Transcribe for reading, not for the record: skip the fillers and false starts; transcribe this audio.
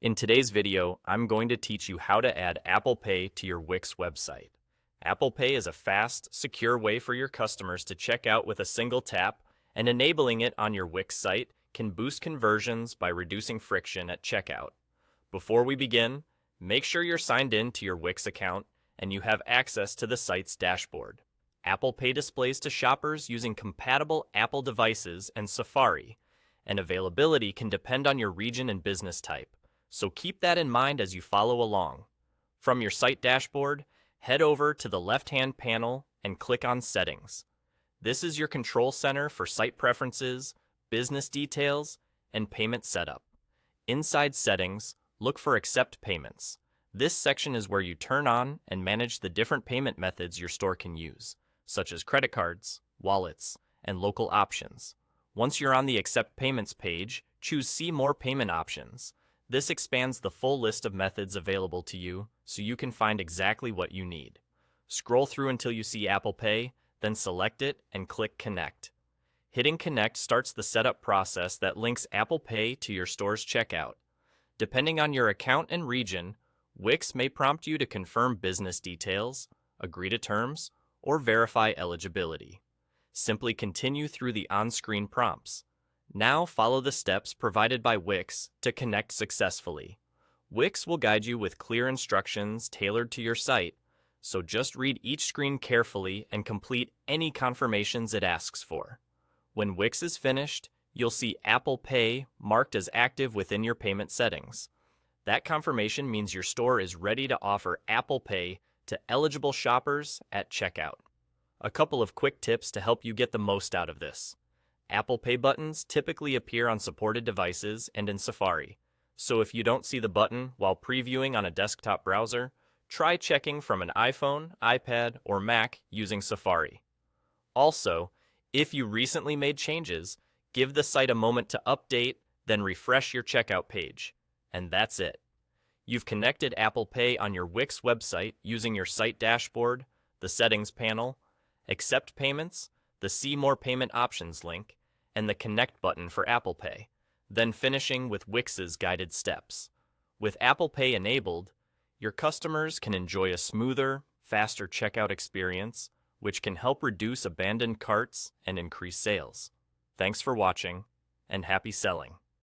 In today's video, I'm going to teach you how to add Apple Pay to your Wix website. Apple Pay is a fast, secure way for your customers to check out with a single tap, and enabling it on your Wix site can boost conversions by reducing friction at checkout. Before we begin, make sure you're signed in to your Wix account and you have access to the site's dashboard. Apple Pay displays to shoppers using compatible Apple devices and Safari, and availability can depend on your region and business type. So keep that in mind as you follow along. From your site dashboard, head over to the left-hand panel and click on Settings. This is your control center for site preferences, business details, and payment setup. Inside Settings, look for Accept Payments. This section is where you turn on and manage the different payment methods your store can use, such as credit cards, wallets, and local options. Once you're on the Accept Payments page, choose See More Payment Options. This expands the full list of methods available to you so you can find exactly what you need. Scroll through until you see Apple Pay, then select it and click Connect. Hitting Connect starts the setup process that links Apple Pay to your store's checkout. Depending on your account and region, Wix may prompt you to confirm business details, agree to terms, or verify eligibility. Simply continue through the on-screen prompts. Now follow the steps provided by Wix to connect successfully. Wix will guide you with clear instructions tailored to your site, so just read each screen carefully and complete any confirmations it asks for. When Wix is finished, you'll see Apple Pay marked as active within your payment settings. That confirmation means your store is ready to offer Apple Pay to eligible shoppers at checkout. A couple of quick tips to help you get the most out of this. Apple Pay buttons typically appear on supported devices and in Safari, so if you don't see the button while previewing on a desktop browser, try checking from an iPhone, iPad, or Mac using Safari. Also, if you recently made changes, give the site a moment to update, then refresh your checkout page. And that's it. You've connected Apple Pay on your Wix website using your site dashboard, the settings panel, Accept Payments, the See More Payment Options link, and the Connect button for Apple Pay, then finishing with Wix's guided steps. With Apple Pay enabled, your customers can enjoy a smoother, faster checkout experience, which can help reduce abandoned carts and increase sales. Thanks for watching, and happy selling!